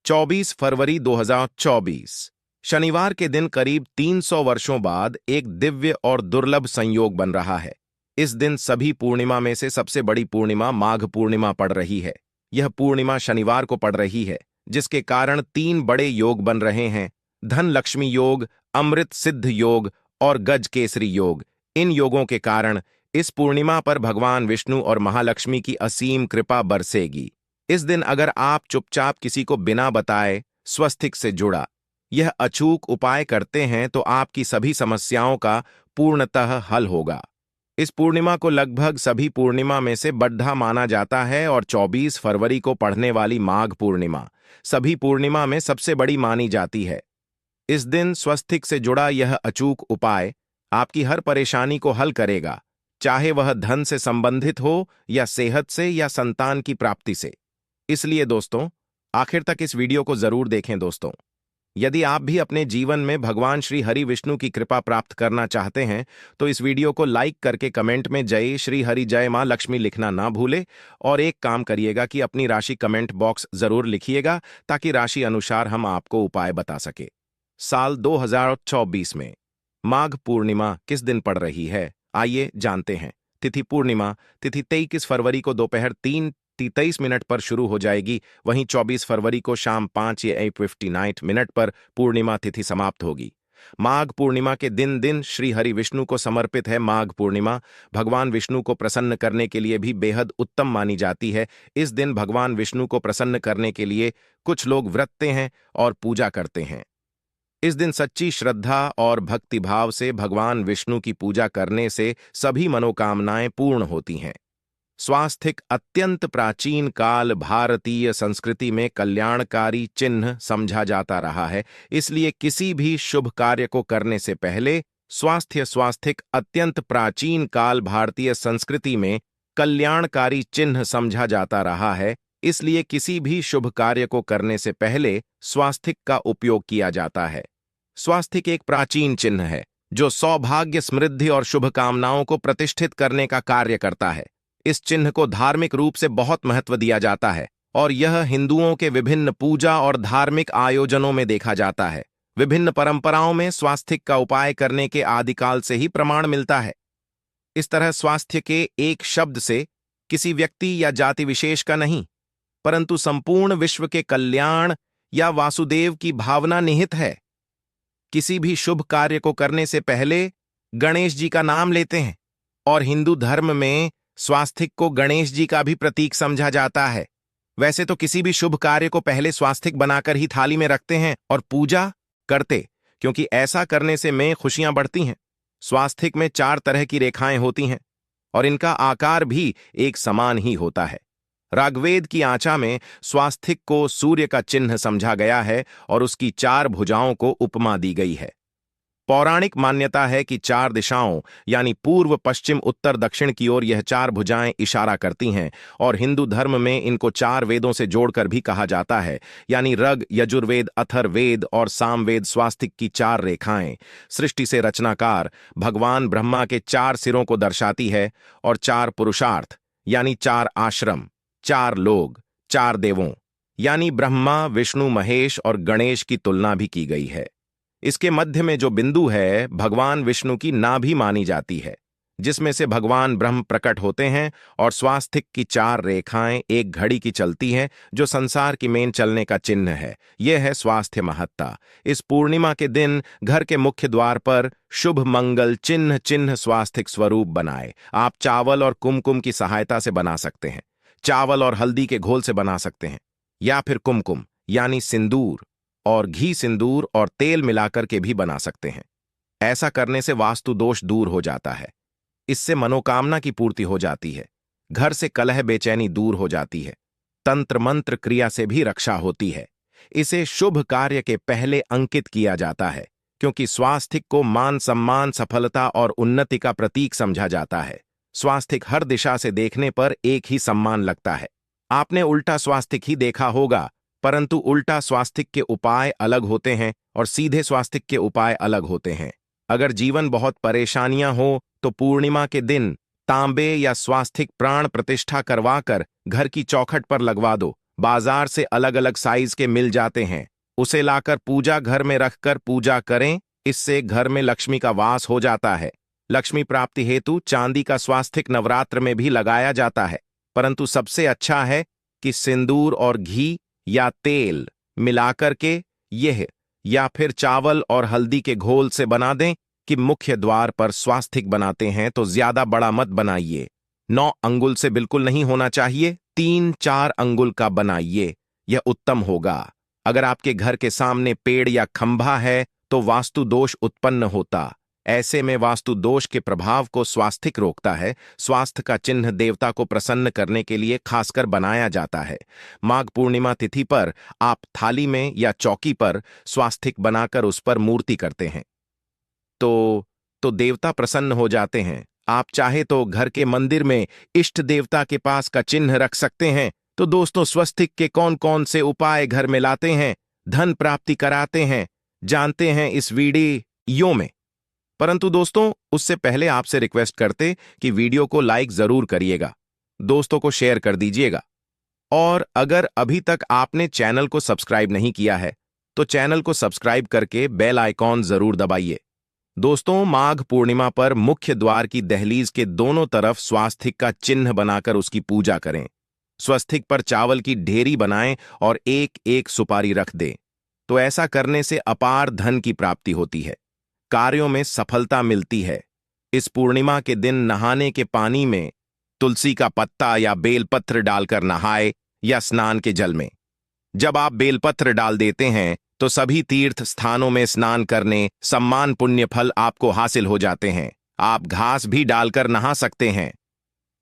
24 फरवरी 2024 शनिवार के दिन करीब 300 वर्षों बाद एक दिव्य और दुर्लभ संयोग बन रहा है। इस दिन सभी पूर्णिमा में से सबसे बड़ी पूर्णिमा माघ पूर्णिमा पड़ रही है। यह पूर्णिमा शनिवार को पड़ रही है, जिसके कारण 3 बड़े योग बन रहे हैं: धन लक्ष्मी योग, अमृत सिद्ध योग और गज केसरी योग। इन योगों के कारण इस पूर्णिमा पर भगवान विष्णु और महालक्ष्मी की असीम कृपा बरसेगी। इस दिन अगर आप चुपचाप किसी को बिना बताए स्वस्तिक से जुड़ा यह अचूक उपाय करते हैं तो आपकी सभी समस्याओं का पूर्णतः हल होगा। इस पूर्णिमा को लगभग सभी पूर्णिमा में से बड़ा माना जाता है और 24 फरवरी को पड़ने वाली माघ पूर्णिमा सभी पूर्णिमा में सबसे बड़ी मानी जाती है। इस दिन स्वस्तिक से जुड़ा यह अचूक उपाय आपकी हर परेशानी को हल करेगा, चाहे वह धन से संबंधित हो या सेहत से या संतान की प्राप्ति से। इसलिए दोस्तों, आखिर तक इस वीडियो को जरूर देखें। दोस्तों, यदि आप भी अपने जीवन में भगवान श्री हरि विष्णु की कृपा प्राप्त करना चाहते हैं तो इस वीडियो को लाइक करके कमेंट में जय श्री हरि जय मां लक्ष्मी लिखना ना भूले। और एक काम करिएगा कि अपनी राशि कमेंट बॉक्स जरूर लिखिएगा, ताकि राशि अनुसार हम आपको उपाय बता सके। साल 2024 में माघ पूर्णिमा किस दिन पड़ रही है, आइए जानते हैं। तिथि पूर्णिमा तिथि 23 फरवरी को दोपहर 3:23 पर शुरू हो जाएगी। वहीं 24 फरवरी को शाम 5:59 पर पूर्णिमा तिथि समाप्त होगी। माघ पूर्णिमा के दिन श्री हरि विष्णु को समर्पित है। माघ पूर्णिमा भगवान विष्णु को प्रसन्न करने के लिए भी बेहद उत्तम मानी जाती है। इस दिन भगवान विष्णु को प्रसन्न करने के लिए कुछ लोग व्रतते हैं और पूजा करते हैं। इस दिन सच्ची श्रद्धा और भक्तिभाव से भगवान विष्णु की पूजा करने से सभी मनोकामनाएं पूर्ण होती हैं। स्वास्तिक अत्यंत प्राचीन काल भारतीय संस्कृति में कल्याणकारी चिन्ह समझा जाता रहा है। इसलिए किसी भी शुभ कार्य को करने से पहले स्वास्तिक अत्यंत प्राचीन काल भारतीय संस्कृति में कल्याणकारी चिन्ह समझा जाता रहा है। इसलिए किसी भी शुभ कार्य को करने से पहले स्वास्तिक का उपयोग किया जाता है। स्वास्तिक एक प्राचीन चिन्ह है जो सौभाग्य, समृद्धि और शुभकामनाओं को प्रतिष्ठित करने का कार्य करता है। इस चिन्ह को धार्मिक रूप से बहुत महत्व दिया जाता है और यह हिंदुओं के विभिन्न पूजा और धार्मिक आयोजनों में देखा जाता है। विभिन्न परंपराओं में स्वास्तिक का उपाय करने के आदिकाल से ही प्रमाण मिलता है। इस तरह स्वास्थ्य के एक शब्द से किसी व्यक्ति या जाति विशेष का नहीं, परंतु संपूर्ण विश्व के कल्याण या वासुदेव की भावना निहित है। किसी भी शुभ कार्य को करने से पहले गणेश जी का नाम लेते हैं और हिंदू धर्म में स्वास्तिक को गणेश जी का भी प्रतीक समझा जाता है। वैसे तो किसी भी शुभ कार्य को पहले स्वास्तिक बनाकर ही थाली में रखते हैं और पूजा करते, क्योंकि ऐसा करने से में खुशियां बढ़ती हैं। स्वास्तिक में 4 तरह की रेखाएं होती हैं और इनका आकार भी एक समान ही होता है। ऋग्वेद की आचा में स्वास्तिक को सूर्य का चिन्ह समझा गया है और उसकी 4 भुजाओं को उपमा दी गई है। पौराणिक मान्यता है कि 4 दिशाओं यानी पूर्व, पश्चिम, उत्तर, दक्षिण की ओर यह 4 भुजाएं इशारा करती हैं और हिंदू धर्म में इनको 4 वेदों से जोड़कर भी कहा जाता है, यानी ऋग, यजुर्वेद, अथर्ववेद और सामवेद। स्वास्तिक की 4 रेखाएं सृष्टि से रचनाकार भगवान ब्रह्मा के 4 सिरों को दर्शाती है और 4 पुरुषार्थ यानी 4 आश्रम, 4 लोग, 4 देवों यानी ब्रह्मा, विष्णु, महेश और गणेश की तुलना भी की गई है। इसके मध्य में जो बिंदु है भगवान विष्णु की नाभि मानी जाती है, जिसमें से भगवान ब्रह्म प्रकट होते हैं और स्वास्तिक की 4 रेखाएं एक घड़ी की चलती हैं, जो संसार की मेन चलने का चिन्ह है। यह है स्वास्थ्य महत्ता। इस पूर्णिमा के दिन घर के मुख्य द्वार पर शुभ मंगल चिन्ह स्वास्तिक स्वरूप बनाए। आप चावल और कुमकुम की सहायता से बना सकते हैं। चावल और हल्दी के घोल से बना सकते हैं, या फिर कुमकुम यानी सिंदूर और घी, सिंदूर और तेल मिलाकर के भी बना सकते हैं। ऐसा करने से वास्तु दोष दूर हो जाता है। इससे मनोकामना की पूर्ति हो जाती है। घर से कलह, बेचैनी दूर हो जाती है। तंत्र मंत्र क्रिया से भी रक्षा होती है। इसे शुभ कार्य के पहले अंकित किया जाता है, क्योंकि स्वास्तिक को मान, सम्मान, सफलता और उन्नति का प्रतीक समझा जाता है। स्वास्तिक हर दिशा से देखने पर एक ही सम्मान लगता है। आपने उल्टा स्वास्तिक ही देखा होगा, परंतु उल्टा स्वास्तिक के उपाय अलग होते हैं और सीधे स्वास्तिक के उपाय अलग होते हैं। अगर जीवन बहुत परेशानियां हो तो पूर्णिमा के दिन तांबे या स्वास्तिक प्राण प्रतिष्ठा करवाकर घर की चौखट पर लगवा दो। बाजार से अलग अलग साइज के मिल जाते हैं। उसे लाकर पूजा घर में रखकर पूजा करें। इससे घर में लक्ष्मी का वास हो जाता है। लक्ष्मी प्राप्ति हेतु चांदी का स्वास्तिक नवरात्र में भी लगाया जाता है, परंतु सबसे अच्छा है कि सिंदूर और घी या तेल मिलाकर के यह या फिर चावल और हल्दी के घोल से बना दें कि मुख्य द्वार पर स्वास्तिक बनाते हैं तो ज्यादा बड़ा मत बनाइए। 9 अंगुल से बिल्कुल नहीं होना चाहिए, 3-4 अंगुल का बनाइए, यह उत्तम होगा। अगर आपके घर के सामने पेड़ या खंभा है तो वास्तु दोष उत्पन्न होता। ऐसे में वास्तु दोष के प्रभाव को स्वास्तिक रोकता है। स्वास्थ्य का चिन्ह देवता को प्रसन्न करने के लिए खासकर बनाया जाता है। माघ पूर्णिमा तिथि पर आप थाली में या चौकी पर स्वास्तिक बनाकर उस पर मूर्ति करते हैं तो देवता प्रसन्न हो जाते हैं। आप चाहे तो घर के मंदिर में इष्ट देवता के पास का चिन्ह रख सकते हैं। तो दोस्तों, स्वस्तिक के कौन कौन से उपाय घर में लाते हैं, धन प्राप्ति कराते हैं, जानते हैं इस वीडियो में। परंतु दोस्तों, उससे पहले आपसे रिक्वेस्ट करते कि वीडियो को लाइक जरूर करिएगा, दोस्तों को शेयर कर दीजिएगा, और अगर अभी तक आपने चैनल को सब्सक्राइब नहीं किया है तो चैनल को सब्सक्राइब करके बेल आइकॉन जरूर दबाइए। दोस्तों, माघ पूर्णिमा पर मुख्य द्वार की दहलीज के दोनों तरफ स्वास्तिक का चिन्ह बनाकर उसकी पूजा करें। स्वस्तिक पर चावल की ढेरी बनाएं और एक एक सुपारी रख दें। तो ऐसा करने से अपार धन की प्राप्ति होती है, कार्यों में सफलता मिलती है। इस पूर्णिमा के दिन नहाने के पानी में तुलसी का पत्ता या बेलपत्र डालकर नहाए या स्नान के जल में। जब आप बेलपत्र डाल देते हैं तो सभी तीर्थ स्थानों में स्नान करने सम्मान पुण्य फल आपको हासिल हो जाते हैं। आप घास भी डालकर नहा सकते हैं।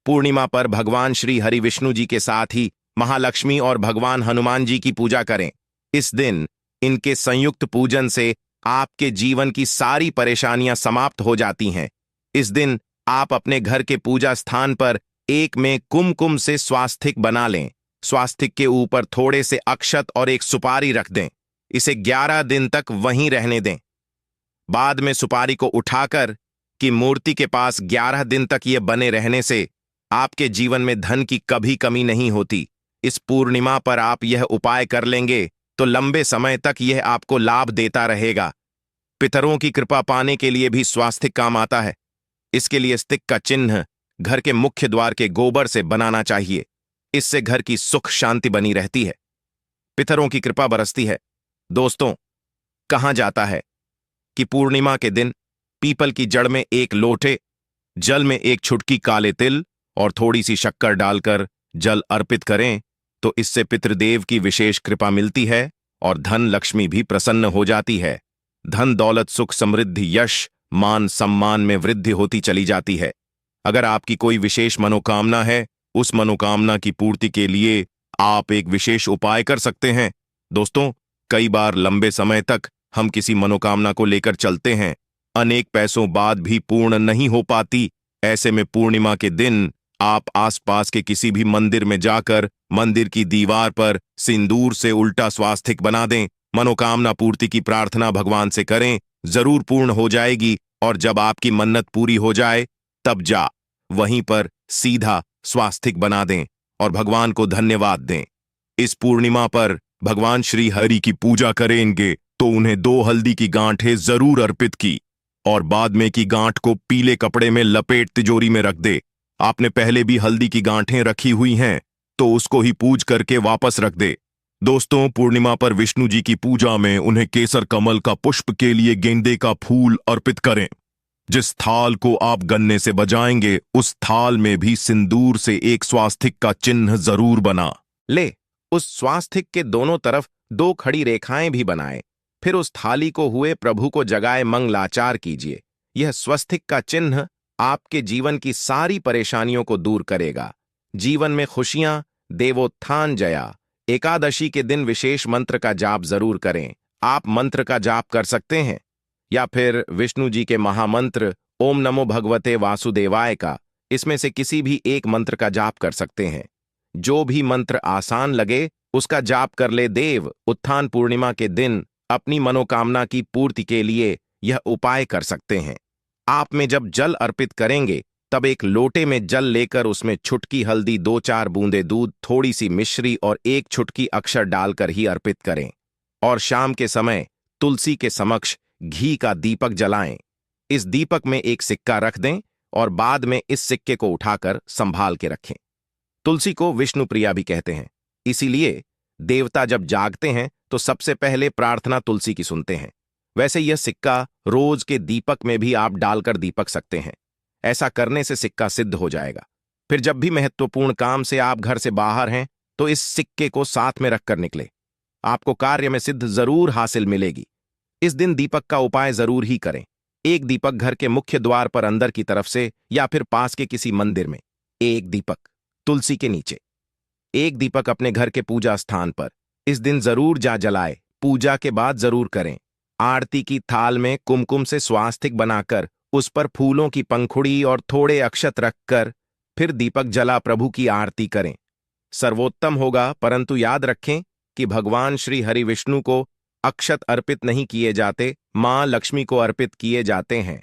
पूर्णिमा पर भगवान श्री हरि विष्णु जी के साथ ही महालक्ष्मी और भगवान हनुमान जी की पूजा करें। इस दिन इनके संयुक्त पूजन से आपके जीवन की सारी परेशानियां समाप्त हो जाती हैं। इस दिन आप अपने घर के पूजा स्थान पर एक में कुमकुम से स्वास्तिक बना लें। स्वास्तिक के ऊपर थोड़े से अक्षत और एक सुपारी रख दें। इसे 11 दिन तक वहीं रहने दें। बाद में सुपारी को उठाकर कि मूर्ति के पास 11 दिन तक यह बने रहने से आपके जीवन में धन की कभी कमी नहीं होती। इस पूर्णिमा पर आप यह उपाय कर लेंगे तो लंबे समय तक यह आपको लाभ देता रहेगा। पितरों की कृपा पाने के लिए भी स्वास्तिक काम आता है। इसके लिए स्तिक का चिन्ह घर के मुख्य द्वार के गोबर से बनाना चाहिए। इससे घर की सुख शांति बनी रहती है, पितरों की कृपा बरसती है। दोस्तों, कहा जाता है कि पूर्णिमा के दिन पीपल की जड़ में एक लोटे जल में एक छुटकी काले तिल और थोड़ी सी शक्कर डालकर जल अर्पित करें तो इससे पितृदेव की विशेष कृपा मिलती है और धन लक्ष्मी भी प्रसन्न हो जाती है। धन दौलत सुख समृद्धि यश मान सम्मान में वृद्धि होती चली जाती है। अगर आपकी कोई विशेष मनोकामना है, उस मनोकामना की पूर्ति के लिए आप एक विशेष उपाय कर सकते हैं। दोस्तों, कई बार लंबे समय तक हम किसी मनोकामना को लेकर चलते हैं, अनेक पैसों बाद भी पूर्ण नहीं हो पाती। ऐसे में पूर्णिमा के दिन आप आसपास के किसी भी मंदिर में जाकर मंदिर की दीवार पर सिंदूर से उल्टा स्वास्तिक बना दें। मनोकामना पूर्ति की प्रार्थना भगवान से करें, जरूर पूर्ण हो जाएगी। और जब आपकी मन्नत पूरी हो जाए तब वहीं पर सीधा स्वास्तिक बना दें और भगवान को धन्यवाद दें। इस पूर्णिमा पर भगवान श्री हरि की पूजा करेंगे तो उन्हें 2 हल्दी की गांठें जरूर अर्पित की और बाद में की गांठ को पीले कपड़े में लपेट तिजोरी में रख दे। आपने पहले भी हल्दी की गांठें रखी हुई हैं तो उसको ही पूज करके वापस रख दे। दोस्तों, पूर्णिमा पर विष्णु जी की पूजा में उन्हें केसर कमल का पुष्प के लिए गेंदे का फूल अर्पित करें। जिस थाल को आप गन्ने से बजाएंगे उस थाल में भी सिंदूर से एक स्वास्तिक का चिन्ह जरूर बना ले। उस स्वास्तिक के दोनों तरफ 2 खड़ी रेखाएं भी बनाएं। फिर उस थाली को हुए प्रभु को जगाए मंगलाचार कीजिए। यह स्वस्तिक का चिन्ह आपके जीवन की सारी परेशानियों को दूर करेगा। जीवन में खुशियां, देवोत्थान जया। एकादशी के दिन विशेष मंत्र का जाप जरूर करें। आप मंत्र का जाप कर सकते हैं या फिर विष्णु जी के महामंत्र ओम नमो भगवते वासुदेवाय का, इसमें से किसी भी एक मंत्र का जाप कर सकते हैं। जो भी मंत्र आसान लगे उसका जाप कर ले। देव उत्थान पूर्णिमा के दिन अपनी मनोकामना की पूर्ति के लिए यह उपाय कर सकते हैं। आप में जब जल अर्पित करेंगे तब एक लोटे में जल लेकर उसमें छुटकी हल्दी, 2-4 बूंदे दूध, थोड़ी सी मिश्री और एक छुटकी अक्षर डालकर ही अर्पित करें। और शाम के समय तुलसी के समक्ष घी का दीपक जलाएं। इस दीपक में एक सिक्का रख दें और बाद में इस सिक्के को उठाकर संभाल के रखें। तुलसी को विष्णु प्रिया भी कहते हैं, इसीलिए देवता जब जागते हैं तो सबसे पहले प्रार्थना तुलसी की सुनते हैं। वैसे यह सिक्का रोज के दीपक में भी आप डालकर दीपक सकते हैं। ऐसा करने से सिक्का सिद्ध हो जाएगा। फिर जब भी महत्वपूर्ण काम से आप घर से बाहर हैं तो इस सिक्के को साथ में रखकर निकले। आपको कार्य में सिद्ध जरूर हासिल मिलेगी। इस दिन दीपक का उपाय जरूर ही करें। एक दीपक घर के मुख्य द्वार पर अंदर की तरफ से या फिर पास के किसी मंदिर में, एक दीपक तुलसी के नीचे, एक दीपक अपने घर के पूजा स्थान पर इस दिन जरूर जलाए। पूजा के बाद जरूर करें। आरती की थाल में कुमकुम से स्वास्तिक बनाकर उस पर फूलों की पंखुड़ी और थोड़े अक्षत रखकर फिर दीपक जला प्रभु की आरती करें। सर्वोत्तम होगा, परंतु याद रखें कि भगवान श्री हरि विष्णु को अक्षत अर्पित नहीं किए जाते, मां लक्ष्मी को अर्पित किए जाते हैं।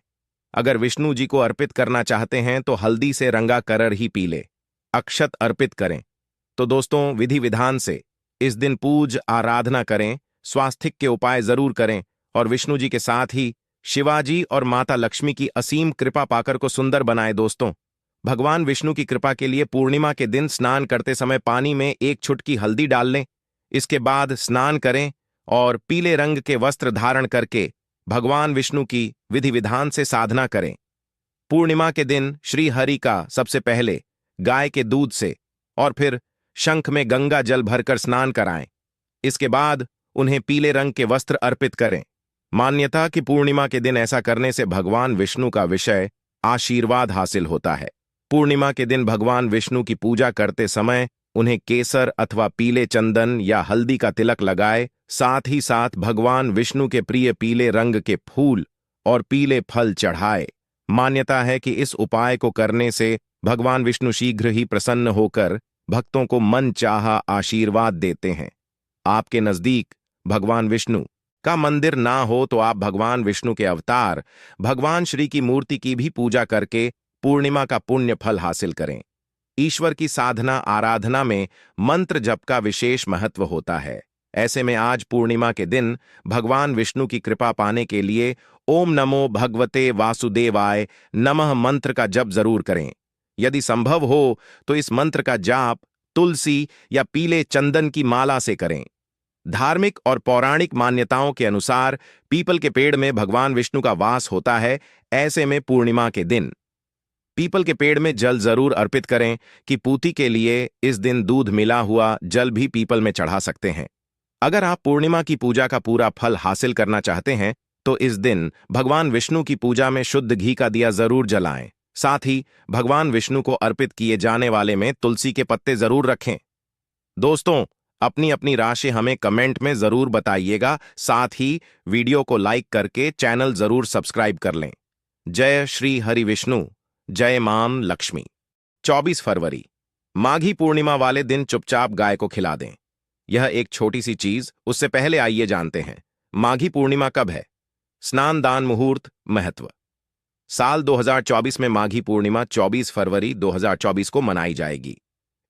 अगर विष्णु जी को अर्पित करना चाहते हैं तो हल्दी से रंगा करर ही पी ले, अक्षत अर्पित करें। तो दोस्तों, विधि विधान से इस दिन पूज आराधना करें, स्वास्तिक के उपाय जरूर करें और विष्णु जी के साथ ही शिवाजी और माता लक्ष्मी की असीम कृपा पाकर को सुंदर बनाए। दोस्तों, भगवान विष्णु की कृपा के लिए पूर्णिमा के दिन स्नान करते समय पानी में एक चुटकी हल्दी डाल लें। इसके बाद स्नान करें और पीले रंग के वस्त्र धारण करके भगवान विष्णु की विधि विधान से साधना करें। पूर्णिमा के दिन श्री हरि का सबसे पहले गाय के दूध से और फिर शंख में गंगा जल भरकर स्नान कराएं। इसके बाद उन्हें पीले रंग के वस्त्र अर्पित करें। मान्यता कि पूर्णिमा के दिन ऐसा करने से भगवान विष्णु का विषय आशीर्वाद हासिल होता है। पूर्णिमा के दिन भगवान विष्णु की पूजा करते समय उन्हें केसर अथवा पीले चंदन या हल्दी का तिलक लगाए। साथ ही साथ भगवान विष्णु के प्रिय पीले रंग के फूल और पीले फल चढ़ाए। मान्यता है कि इस उपाय को करने से भगवान विष्णु शीघ्र ही प्रसन्न होकर भक्तों को मन चाहा आशीर्वाद देते हैं। आपके नजदीक भगवान विष्णु का मंदिर ना हो तो आप भगवान विष्णु के अवतार भगवान श्री की मूर्ति की भी पूजा करके पूर्णिमा का पुण्य फल हासिल करें। ईश्वर की साधना आराधना में मंत्र जप का विशेष महत्व होता है। ऐसे में आज पूर्णिमा के दिन भगवान विष्णु की कृपा पाने के लिए ओम नमो भगवते वासुदेवाय नमः मंत्र का जप जरूर करें। यदि संभव हो तो इस मंत्र का जाप तुलसी या पीले चंदन की माला से करें। धार्मिक और पौराणिक मान्यताओं के अनुसार पीपल के पेड़ में भगवान विष्णु का वास होता है। ऐसे में पूर्णिमा के दिन पीपल के पेड़ में जल जरूर अर्पित करें कि पूती के लिए इस दिन दूध मिला हुआ जल भी पीपल में चढ़ा सकते हैं। अगर आप पूर्णिमा की पूजा का पूरा फल हासिल करना चाहते हैं तो इस दिन भगवान विष्णु की पूजा में शुद्ध घी का दिया जरूर जलाएं। साथ ही भगवान विष्णु को अर्पित किए जाने वाले में तुलसी के पत्ते जरूर रखें। दोस्तों, अपनी अपनी राशि हमें कमेंट में जरूर बताइएगा। साथ ही वीडियो को लाइक करके चैनल जरूर सब्सक्राइब कर लें। जय श्री हरि विष्णु, जय मां लक्ष्मी। 24 फरवरी माघी पूर्णिमा वाले दिन चुपचाप गाय को खिला दें। यह एक छोटी सी चीज। उससे पहले आइए जानते हैं माघी पूर्णिमा कब है। स्नान दान मुहूर्त महत्व। साल 2024 में माघी पूर्णिमा 24 फरवरी 2024 को मनाई जाएगी।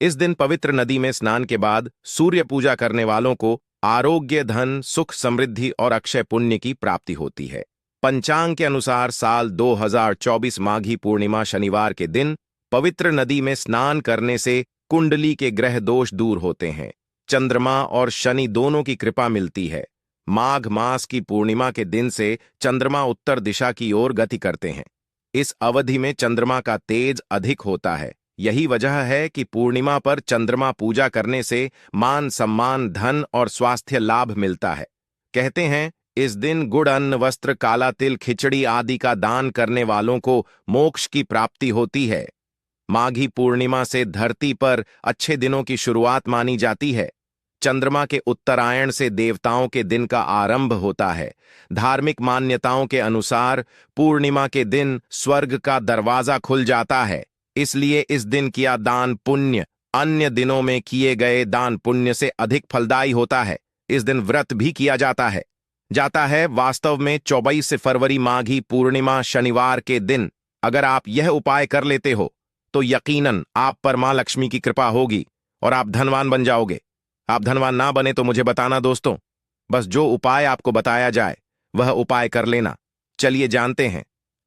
इस दिन पवित्र नदी में स्नान के बाद सूर्य पूजा करने वालों को आरोग्य, धन, सुख, समृद्धि और अक्षय पुण्य की प्राप्ति होती है। पंचांग के अनुसार साल 2024 माघी पूर्णिमा शनिवार के दिन पवित्र नदी में स्नान करने से कुंडली के ग्रह दोष दूर होते हैं। चंद्रमा और शनि दोनों की कृपा मिलती है। माघ मास की पूर्णिमा के दिन से चंद्रमा उत्तर दिशा की ओर गति करते हैं। इस अवधि में चंद्रमा का तेज अधिक होता है। यही वजह है कि पूर्णिमा पर चंद्रमा पूजा करने से मान सम्मान, धन और स्वास्थ्य लाभ मिलता है। कहते हैं इस दिन गुड़, अन्न, वस्त्र, काला तिल, खिचड़ी आदि का दान करने वालों को मोक्ष की प्राप्ति होती है। माघी पूर्णिमा से धरती पर अच्छे दिनों की शुरुआत मानी जाती है। चंद्रमा के उत्तरायण से देवताओं के दिन का आरंभ होता है। धार्मिक मान्यताओं के अनुसार पूर्णिमा के दिन स्वर्ग का दरवाजा खुल जाता है। इसलिए इस दिन किया दान पुण्य अन्य दिनों में किए गए दान पुण्य से अधिक फलदायी होता है। इस दिन व्रत भी किया जाता है। वास्तव में 24 फरवरी माघी पूर्णिमा शनिवार के दिन अगर आप यह उपाय कर लेते हो तो यकीनन आप पर मां लक्ष्मी की कृपा होगी और आप धनवान बन जाओगे। आप धनवान ना बने तो मुझे बताना दोस्तों। बस जो उपाय आपको बताया जाए वह उपाय कर लेना। चलिए जानते हैं।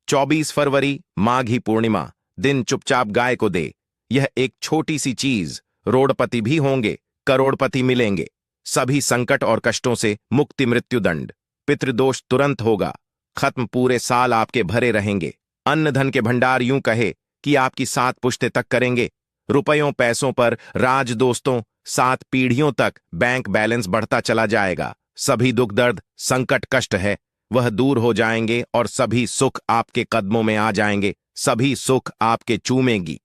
24 फरवरी माघी पूर्णिमा, दिन चुपचाप गाय को दे। यह एक छोटी सी चीज, रोड़पति भी होंगे, करोड़पति मिलेंगे। सभी संकट और कष्टों से मुक्ति, मृत्युदंड, पितृदोष तुरंत होगा खत्म। पूरे साल आपके भरे रहेंगे। अन्न धन के भंडार यूं कहे कि आपकी 7 पुश्ते तक करेंगे। रुपयों पैसों पर राज दोस्तों, 7 पीढ़ियों तक बैंक बैलेंस बढ़ता चला जाएगा। सभी दुख दर्द संकट कष्ट है वह दूर हो जाएंगे और सभी सुख आपके कदमों में आ जाएंगे। सभी सुख आपके चूमेगी।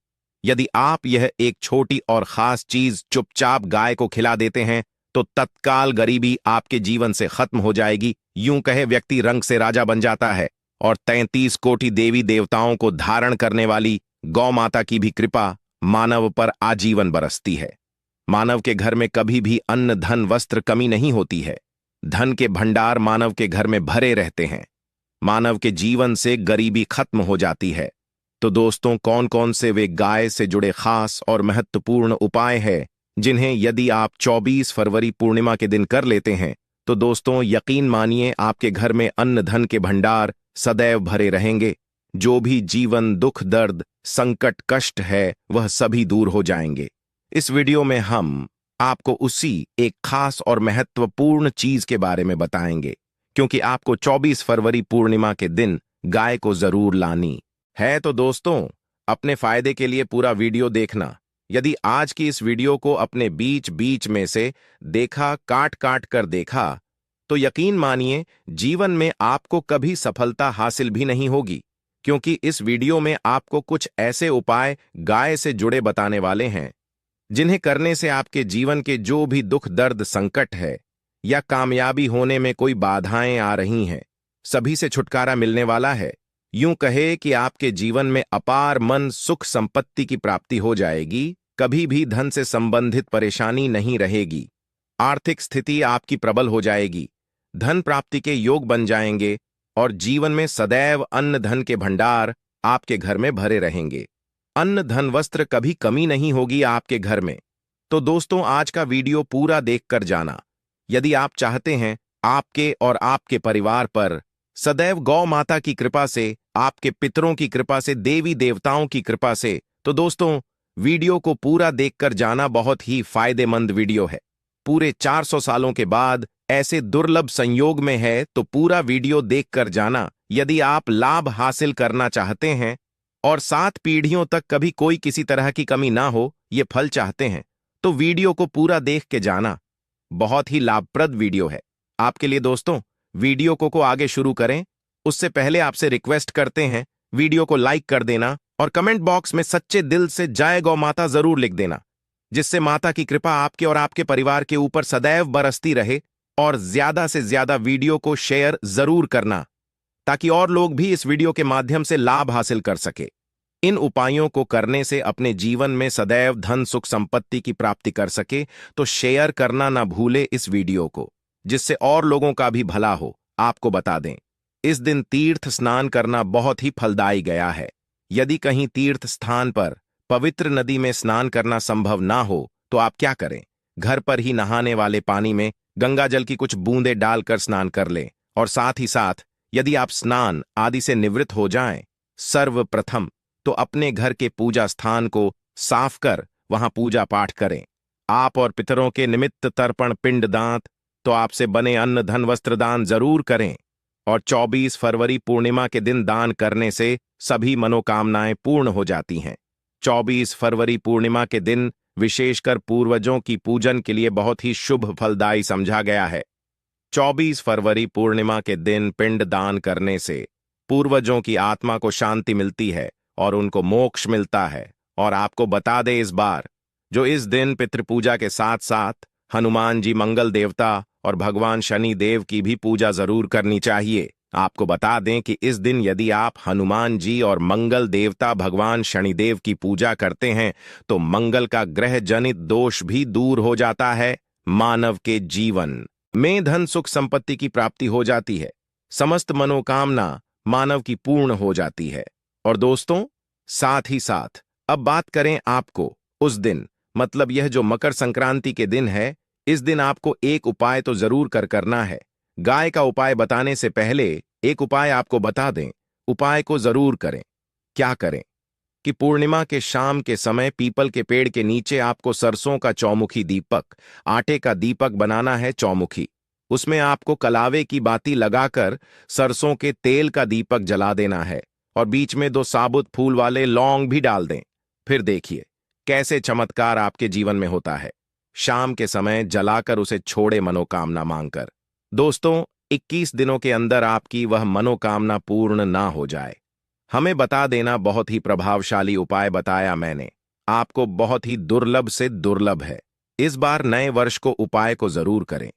यदि आप यह एक छोटी और खास चीज चुपचाप गाय को खिला देते हैं तो तत्काल गरीबी आपके जीवन से खत्म हो जाएगी। यूं कहे व्यक्ति रंग से राजा बन जाता है और 33 कोटि देवी देवताओं को धारण करने वाली गौ माता की भी कृपा मानव पर आजीवन बरसती है। मानव के घर में कभी भी अन्न धन वस्त्र कमी नहीं होती है। धन के भंडार मानव के घर में भरे रहते हैं। मानव के जीवन से गरीबी खत्म हो जाती है। तो दोस्तों, कौन कौन से वे गाय से जुड़े खास और महत्वपूर्ण उपाय हैं जिन्हें यदि आप 24 फरवरी पूर्णिमा के दिन कर लेते हैं तो दोस्तों यकीन मानिए आपके घर में अन्न धन के भंडार सदैव भरे रहेंगे। जो भी जीवन दुख दर्द संकट कष्ट है वह सभी दूर हो जाएंगे। इस वीडियो में हम आपको उसी एक खास और महत्वपूर्ण चीज के बारे में बताएंगे, क्योंकि आपको 24 फरवरी पूर्णिमा के दिन गाय को जरूर लानी है। तो दोस्तों, अपने फायदे के लिए पूरा वीडियो देखना। यदि आज की इस वीडियो को अपने बीच बीच में से देखा, काट काट कर देखा, तो यकीन मानिए जीवन में आपको कभी सफलता हासिल भी नहीं होगी, क्योंकि इस वीडियो में आपको कुछ ऐसे उपाय गाय से जुड़े बताने वाले हैं जिन्हें करने से आपके जीवन के जो भी दुख दर्द संकट है या कामयाबी होने में कोई बाधाएं आ रही हैं, सभी से छुटकारा मिलने वाला है। यूं कहे कि आपके जीवन में अपार मन सुख संपत्ति की प्राप्ति हो जाएगी। कभी भी धन से संबंधित परेशानी नहीं रहेगी। आर्थिक स्थिति आपकी प्रबल हो जाएगी। धन प्राप्ति के योग बन जाएंगे और जीवन में सदैव अन्न धन के भंडार आपके घर में भरे रहेंगे। अन्न धन वस्त्र कभी कमी नहीं होगी आपके घर में। तो दोस्तों, आज का वीडियो पूरा देखकर जाना। यदि आप चाहते हैं आपके और आपके परिवार पर सदैव गौ माता की कृपा से, आपके पितरों की कृपा से, देवी देवताओं की कृपा से, तो दोस्तों वीडियो को पूरा देखकर जाना। बहुत ही फायदेमंद वीडियो है। पूरे 400 सालों के बाद ऐसे दुर्लभ संयोग में है तो पूरा वीडियो देखकर जाना। यदि आप लाभ हासिल करना चाहते हैं और 7 पीढ़ियों तक कभी कोई किसी तरह की कमी ना हो, ये फल चाहते हैं, तो वीडियो को पूरा देख के जाना। बहुत ही लाभप्रद वीडियो है आपके लिए। दोस्तों, वीडियो को आगे शुरू करें उससे पहले आपसे रिक्वेस्ट करते हैं वीडियो को लाइक कर देना और कमेंट बॉक्स में सच्चे दिल से जय गौ माता जरूर लिख देना, जिससे माता की कृपा आपके और आपके परिवार के ऊपर सदैव बरसती रहे। और ज्यादा से ज्यादा वीडियो को शेयर जरूर करना ताकि और लोग भी इस वीडियो के माध्यम से लाभ हासिल कर सके। इन उपायों को करने से अपने जीवन में सदैव धन सुख संपत्ति की प्राप्ति कर सके, तो शेयर करना ना भूले इस वीडियो को, जिससे और लोगों का भी भला हो। आपको बता दें, इस दिन तीर्थ स्नान करना बहुत ही फलदायी गया है। यदि कहीं तीर्थ स्थान पर पवित्र नदी में स्नान करना संभव ना हो तो आप क्या करें, घर पर ही नहाने वाले पानी में गंगा जल की कुछ बूंदें डालकर स्नान कर लें। और साथ ही साथ यदि आप स्नान आदि से निवृत्त हो जाएं, सर्वप्रथम तो अपने घर के पूजा स्थान को साफ कर वहां पूजा पाठ करें। आप और पितरों के निमित्त तर्पण पिंड दांत तो आपसे बने अन्न धन वस्त्र दान जरूर करें। और 24 फरवरी पूर्णिमा के दिन दान करने से सभी मनोकामनाएं पूर्ण हो जाती हैं। 24 फरवरी पूर्णिमा के दिन विशेषकर पूर्वजों की पूजन के लिए बहुत ही शुभ फलदायी समझा गया है। 24 फरवरी पूर्णिमा के दिन पिंड दान करने से पूर्वजों की आत्मा को शांति मिलती है और उनको मोक्ष मिलता है। और आपको बता दे इस बार, जो इस दिन पितृपूजा के साथ साथ हनुमान जी मंगल देवता और भगवान शनि देव की भी पूजा जरूर करनी चाहिए। आपको बता दें कि इस दिन यदि आप हनुमान जी और मंगल देवता भगवान शनिदेव की पूजा करते हैं तो मंगल का ग्रह जनित दोष भी दूर हो जाता है। मानव के जीवन में धन सुख संपत्ति की प्राप्ति हो जाती है। समस्त मनोकामना मानव की पूर्ण हो जाती है। और दोस्तों, साथ ही साथ अब बात करें आपको उस दिन, मतलब यह जो मकर संक्रांति के दिन है, इस दिन आपको एक उपाय तो जरूर करना है। गाय का उपाय बताने से पहले एक उपाय आपको बता दें। उपाय को जरूर करें। क्या करें कि पूर्णिमा के शाम के समय पीपल के पेड़ के नीचे आपको सरसों का चौमुखी दीपक, आटे का दीपक बनाना है चौमुखी। उसमें आपको कलावे की बाती लगाकर सरसों के तेल का दीपक जला देना है और बीच में 2 साबुत फूल वाले लौंग भी डाल दें। फिर देखिए कैसे चमत्कार आपके जीवन में होता है। शाम के समय जलाकर उसे छोड़े मनोकामना मांगकर। दोस्तों, 21 दिनों के अंदर आपकी वह मनोकामना पूर्ण ना हो जाए। हमें बता देना, बहुत ही प्रभावशाली उपाय बताया मैंने आपको, बहुत ही दुर्लभ से दुर्लभ है। इस बार नए वर्ष को उपाय को जरूर करें।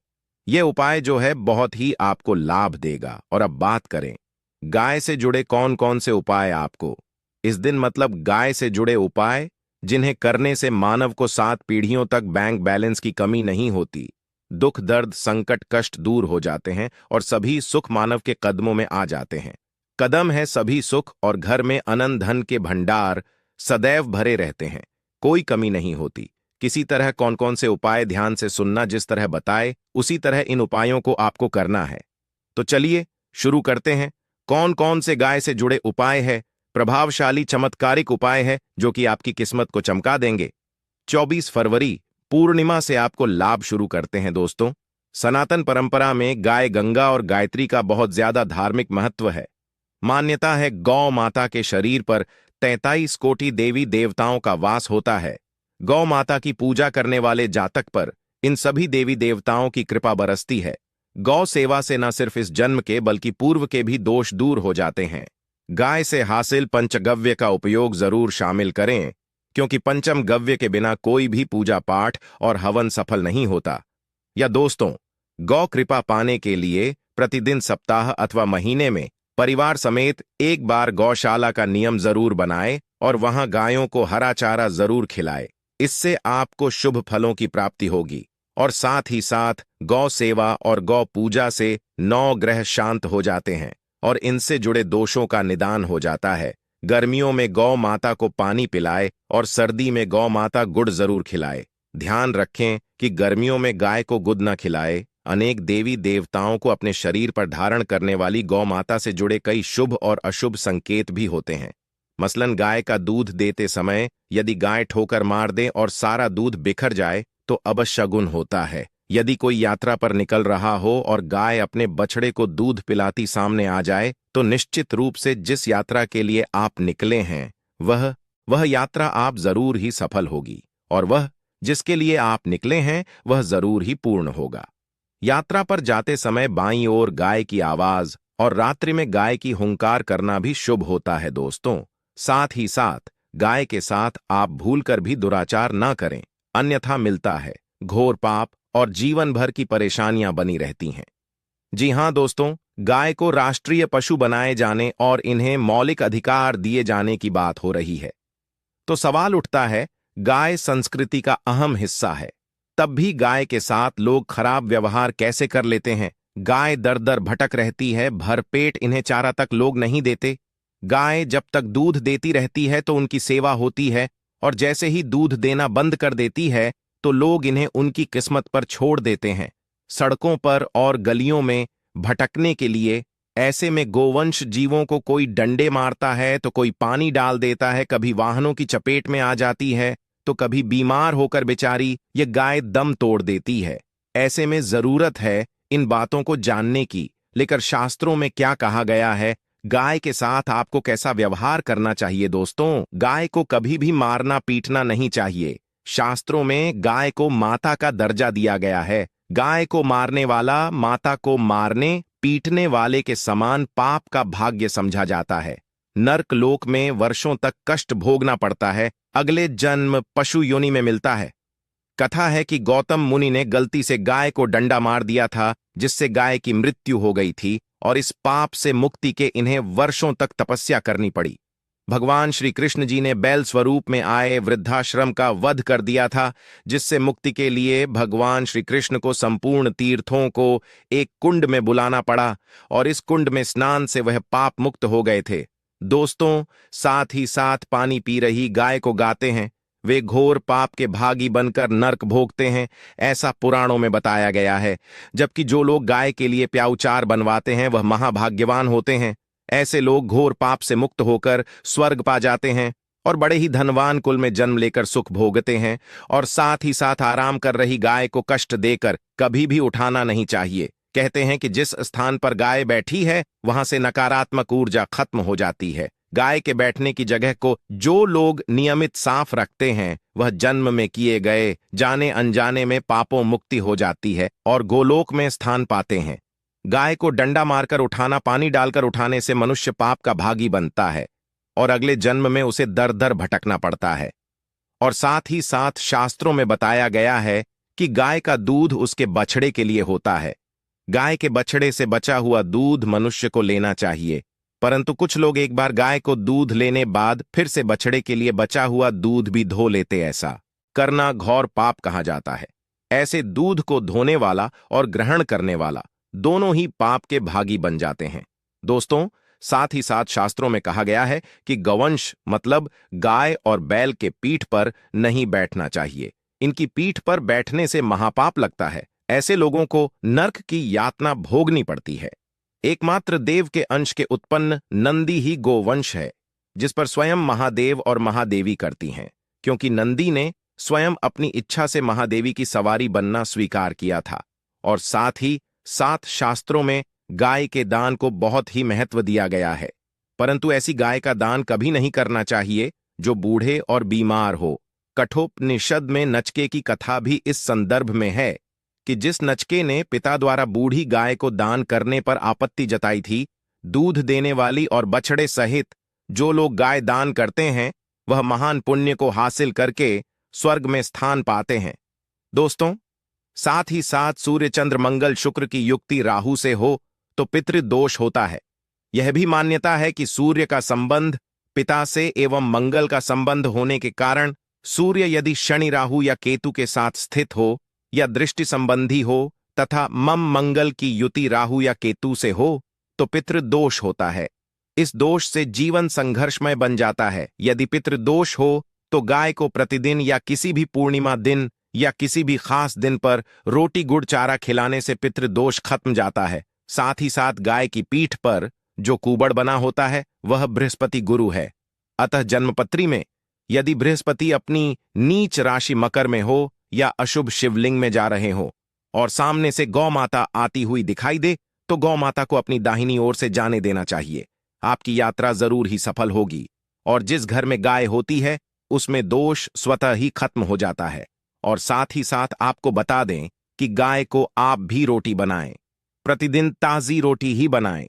यह उपाय जो है बहुत ही आपको लाभ देगा। और अब बात करें गाय से जुड़े कौन कौन से उपाय आपको इस दिन, मतलब गाय से जुड़े उपाय जिन्हें करने से मानव को 7 पीढ़ियों तक बैंक बैलेंस की कमी नहीं होती, दुख दर्द संकट कष्ट दूर हो जाते हैं और सभी सुख मानव के कदमों में आ जाते हैं। कदम है सभी सुख और घर में अनंत धन के भंडार सदैव भरे रहते हैं, कोई कमी नहीं होती। किसी तरह कौन कौन से उपाय ध्यान से सुनना, जिस तरह बताए उसी तरह इन उपायों को आपको करना है। तो चलिए शुरू करते हैं। कौन कौन से गाय से जुड़े उपाय है, प्रभावशाली चमत्कारिक उपाय है जो कि आपकी किस्मत को चमका देंगे। 24 फरवरी पूर्णिमा से आपको लाभ शुरू करते हैं। दोस्तों, सनातन परंपरा में गाय गंगा और गायत्री का बहुत ज्यादा धार्मिक महत्व है। मान्यता है गौ माता के शरीर पर 43 कोटि देवी देवताओं का वास होता है। गौ माता की पूजा करने वाले जातक पर इन सभी देवी देवताओं की कृपा बरसती है। गौ सेवा से न सिर्फ इस जन्म के बल्कि पूर्व के भी दोष दूर हो जाते हैं। गाय से हासिल पंचगव्य का उपयोग जरूर शामिल करें, क्योंकि पंचम गव्य के बिना कोई भी पूजा पाठ और हवन सफल नहीं होता। या दोस्तों, गौ कृपा पाने के लिए प्रतिदिन, सप्ताह अथवा महीने में परिवार समेत एक बार गौशाला का नियम जरूर बनाए और वहां गायों को हरा चारा जरूर खिलाए। इससे आपको शुभ फलों की प्राप्ति होगी और साथ ही साथ गौ सेवा और गौ पूजा से 9 ग्रह शांत हो जाते हैं और इनसे जुड़े दोषों का निदान हो जाता है। गर्मियों में गौ माता को पानी पिलाए और सर्दी में गौ माता गुड़ जरूर खिलाए। ध्यान रखें कि गर्मियों में गाय को गुड़ न खिलाए। अनेक देवी देवताओं को अपने शरीर पर धारण करने वाली गौ माता से जुड़े कई शुभ और अशुभ संकेत भी होते हैं। मसलन गाय का दूध देते समय यदि गाय ठोकर मार दे और सारा दूध बिखर जाए तो अपशगुन होता है। यदि कोई यात्रा पर निकल रहा हो और गाय अपने बछड़े को दूध पिलाती सामने आ जाए तो निश्चित रूप से जिस यात्रा के लिए आप निकले हैं वह यात्रा आप जरूर ही सफल होगी और वह जिसके लिए आप निकले हैं वह जरूर ही पूर्ण होगा। यात्रा पर जाते समय बाईं ओर गाय की आवाज और रात्रि में गाय की हुंकार करना भी शुभ होता है। दोस्तों, साथ ही साथ गाय के साथ आप भूलकर भी दुराचार ना करें, अन्यथा मिलता है घोर पाप और जीवन भर की परेशानियां बनी रहती हैं। जी हां दोस्तों, गाय को राष्ट्रीय पशु बनाए जाने और इन्हें मौलिक अधिकार दिए जाने की बात हो रही है। तो सवाल उठता है, गाय संस्कृति का अहम हिस्सा है, तब भी गाय के साथ लोग खराब व्यवहार कैसे कर लेते हैं। गाय दर दर भटक रहती है, भरपेट इन्हें चारा तक लोग नहीं देते। गाय जब तक दूध देती रहती है तो उनकी सेवा होती है और जैसे ही दूध देना बंद कर देती है तो लोग इन्हें उनकी किस्मत पर छोड़ देते हैं, सड़कों पर और गलियों में भटकने के लिए। ऐसे में गोवंश जीवों को कोई डंडे मारता है तो कोई पानी डाल देता है, कभी वाहनों की चपेट में आ जाती है तो कभी बीमार होकर बेचारी ये गाय दम तोड़ देती है। ऐसे में जरूरत है इन बातों को जानने की, लेकर शास्त्रों में क्या कहा गया है, गाय के साथ आपको कैसा व्यवहार करना चाहिए। दोस्तों, गाय को कभी भी मारना पीटना नहीं चाहिए। शास्त्रों में गाय को माता का दर्जा दिया गया है। गाय को मारने वाला माता को मारने पीटने वाले के समान पाप का भाग्य समझा जाता है। नर्क लोक में वर्षों तक कष्ट भोगना पड़ता है, अगले जन्म पशु योनि में मिलता है। कथा है कि गौतम मुनि ने गलती से गाय को डंडा मार दिया था, जिससे गाय की मृत्यु हो गई थी और इस पाप से मुक्ति के इन्हें वर्षों तक तपस्या करनी पड़ी। भगवान श्री कृष्ण जी ने बैल स्वरूप में आए वृद्धाश्रम का वध कर दिया था, जिससे मुक्ति के लिए भगवान श्री कृष्ण को संपूर्ण तीर्थों को एक कुंड में बुलाना पड़ा और इस कुंड में स्नान से वह पाप मुक्त हो गए थे। दोस्तों, साथ ही साथ पानी पी रही गाय को गाते हैं, वे घोर पाप के भागी बनकर नर्क भोगते हैं, ऐसा पुराणों में बताया गया है। जबकि जो लोग गाय के लिए प्याऊचार बनवाते हैं वह महाभाग्यवान होते हैं। ऐसे लोग घोर पाप से मुक्त होकर स्वर्ग पा जाते हैं और बड़े ही धनवान कुल में जन्म लेकर सुख भोगते हैं। और साथ ही साथ आराम कर रही गाय को कष्ट देकर कभी भी उठाना नहीं चाहिए। कहते हैं कि जिस स्थान पर गाय बैठी है वहां से नकारात्मक ऊर्जा खत्म हो जाती है। गाय के बैठने की जगह को जो लोग नियमित साफ रखते हैं वह जन्म में किए गए जाने अनजाने में पापों मुक्ति हो जाती है और गोलोक में स्थान पाते हैं। गाय को डंडा मारकर उठाना, पानी डालकर उठाने से मनुष्य पाप का भागी बनता है और अगले जन्म में उसे दर दर भटकना पड़ता है। और साथ ही साथ शास्त्रों में बताया गया है कि गाय का दूध उसके बछड़े के लिए होता है। गाय के बछड़े से बचा हुआ दूध मनुष्य को लेना चाहिए, परंतु कुछ लोग एक बार गाय को दूध लेने बाद फिर से बछड़े के लिए बचा हुआ दूध भी धो लेते। ऐसा करना घोर पाप कहा जाता है। ऐसे दूध को धोने वाला और ग्रहण करने वाला दोनों ही पाप के भागी बन जाते हैं। दोस्तों, साथ ही साथ शास्त्रों में कहा गया है कि गौवंश मतलब गाय और बैल के पीठ पर नहीं बैठना चाहिए। इनकी पीठ पर बैठने से महापाप लगता है। ऐसे लोगों को नर्क की यातना भोगनी पड़ती है। एकमात्र देव के अंश के उत्पन्न नंदी ही गोवंश है, जिस पर स्वयं महादेव और महादेवी करती हैं, क्योंकि नंदी ने स्वयं अपनी इच्छा से महादेवी की सवारी बनना स्वीकार किया था। और साथ ही साथ शास्त्रों में गाय के दान को बहुत ही महत्व दिया गया है, परंतु ऐसी गाय का दान कभी नहीं करना चाहिए जो बूढ़े और बीमार हो। कठोपनिषद में नचके की कथा भी इस संदर्भ में है कि जिस नचके ने पिता द्वारा बूढ़ी गाय को दान करने पर आपत्ति जताई थी, दूध देने वाली और बछड़े सहित जो लोग गाय दान करते हैं वह महान पुण्य को हासिल करके स्वर्ग में स्थान पाते हैं। दोस्तों, साथ ही साथ सूर्य चंद्र मंगल शुक्र की युक्ति राहु से हो तो पितृदोष होता है। यह भी मान्यता है कि सूर्य का संबंध पिता से एवं मंगल का संबंध होने के कारण सूर्य यदि शनि राहु या केतु के साथ स्थित हो या दृष्टि संबंधी हो तथा मम मंगल की युति राहु या केतु से हो तो पितृदोष होता है। इस दोष से जीवन संघर्षमय बन जाता है। यदि पितृदोष हो तो गाय को प्रतिदिन या किसी भी पूर्णिमा दिन या किसी भी खास दिन पर रोटी गुड़ चारा खिलाने से पितृदोष खत्म जाता है। साथ ही साथ गाय की पीठ पर जो कुबड़ बना होता है वह बृहस्पति गुरु है। अतः जन्मपत्री में यदि बृहस्पति अपनी नीच राशि मकर में हो या अशुभ शिवलिंग में जा रहे हो और सामने से गौ माता आती हुई दिखाई दे तो गौ माता को अपनी दाहिनी ओर से जाने देना चाहिए। आपकी यात्रा जरूर ही सफल होगी और जिस घर में गाय होती है उसमें दोष स्वतः ही खत्म हो जाता है। और साथ ही साथ आपको बता दें कि गाय को आप भी रोटी बनाएं, प्रतिदिन ताजी रोटी ही बनाएं।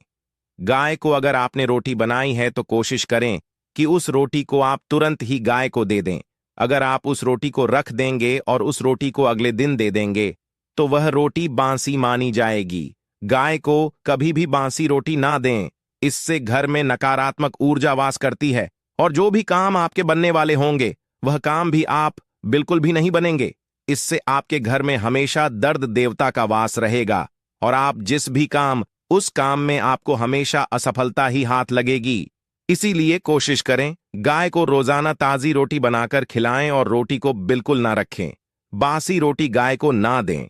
गाय को अगर आपने रोटी बनाई है तो कोशिश करें कि उस रोटी को आप तुरंत ही गाय को दे दें। अगर आप उस रोटी को रख देंगे और उस रोटी को अगले दिन दे देंगे तो वह रोटी बासी मानी जाएगी। गाय को कभी भी बासी रोटी ना दें, इससे घर में नकारात्मक ऊर्जा वास करती है और जो भी काम आपके बनने वाले होंगे वह काम भी आप बिल्कुल भी नहीं बनेंगे। इससे आपके घर में हमेशा दर्द देवता का वास रहेगा और आप जिस भी काम उस काम में आपको हमेशा असफलता ही हाथ लगेगी। इसीलिए कोशिश करें गाय को रोजाना ताजी रोटी बनाकर खिलाएं और रोटी को बिल्कुल ना रखें। बासी रोटी गाय को ना दें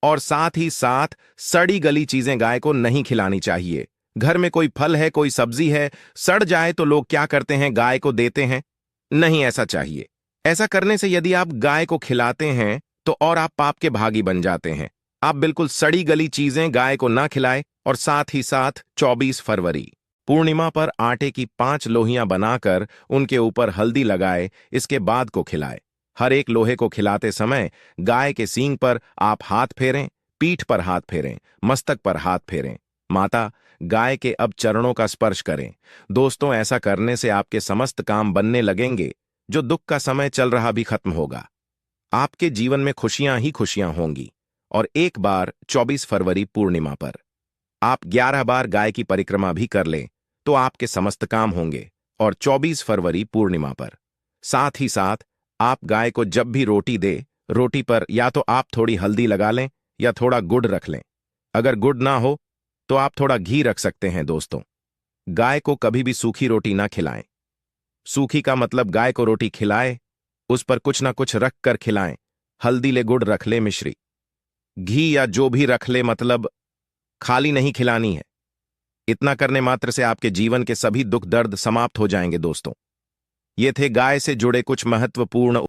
और साथ ही साथ सड़ी गली चीजें गाय को नहीं खिलानी चाहिए। घर में कोई फल है, कोई सब्जी है, सड़ जाए तो लोग क्या करते हैं, गाय को देते हैं। नहीं ऐसा चाहिए। ऐसा करने से यदि आप गाय को खिलाते हैं तो और आप पाप के भागी बन जाते हैं। आप बिल्कुल सड़ी गली चीजें गाय को ना खिलाएं। और साथ ही साथ 24 फरवरी पूर्णिमा पर आटे की 5 लोहियां बनाकर उनके ऊपर हल्दी लगाए, इसके बाद को खिलाए। हर एक लोहे को खिलाते समय गाय के सींग पर आप हाथ फेरें, पीठ पर हाथ फेरें, मस्तक पर हाथ फेरें। माता गाय के अब चरणों का स्पर्श करें। दोस्तों, ऐसा करने से आपके समस्त काम बनने लगेंगे। जो दुख का समय चल रहा भी खत्म होगा। आपके जीवन में खुशियां ही खुशियां होंगी। और एक बार 24 फरवरी पूर्णिमा पर आप 11 बार गाय की परिक्रमा भी कर लें तो आपके समस्त काम होंगे। और 24 फरवरी पूर्णिमा पर साथ ही साथ आप गाय को जब भी रोटी दे, रोटी पर या तो आप थोड़ी हल्दी लगा लें या थोड़ा गुड़ रख लें। अगर गुड़ ना हो तो आप थोड़ा घी रख सकते हैं। दोस्तों, गाय को कभी भी सूखी रोटी ना खिलाएं। सूखी का मतलब गाय को रोटी खिलाए, उस पर कुछ ना कुछ रख कर खिलाएं। हल्दी ले गुड़ रख ले मिश्री, घी या जो भी रख ले, मतलब खाली नहीं खिलानी है। इतना करने मात्र से आपके जीवन के सभी दुख दर्द समाप्त हो जाएंगे दोस्तों। ये थे गाय से जुड़े कुछ महत्वपूर्ण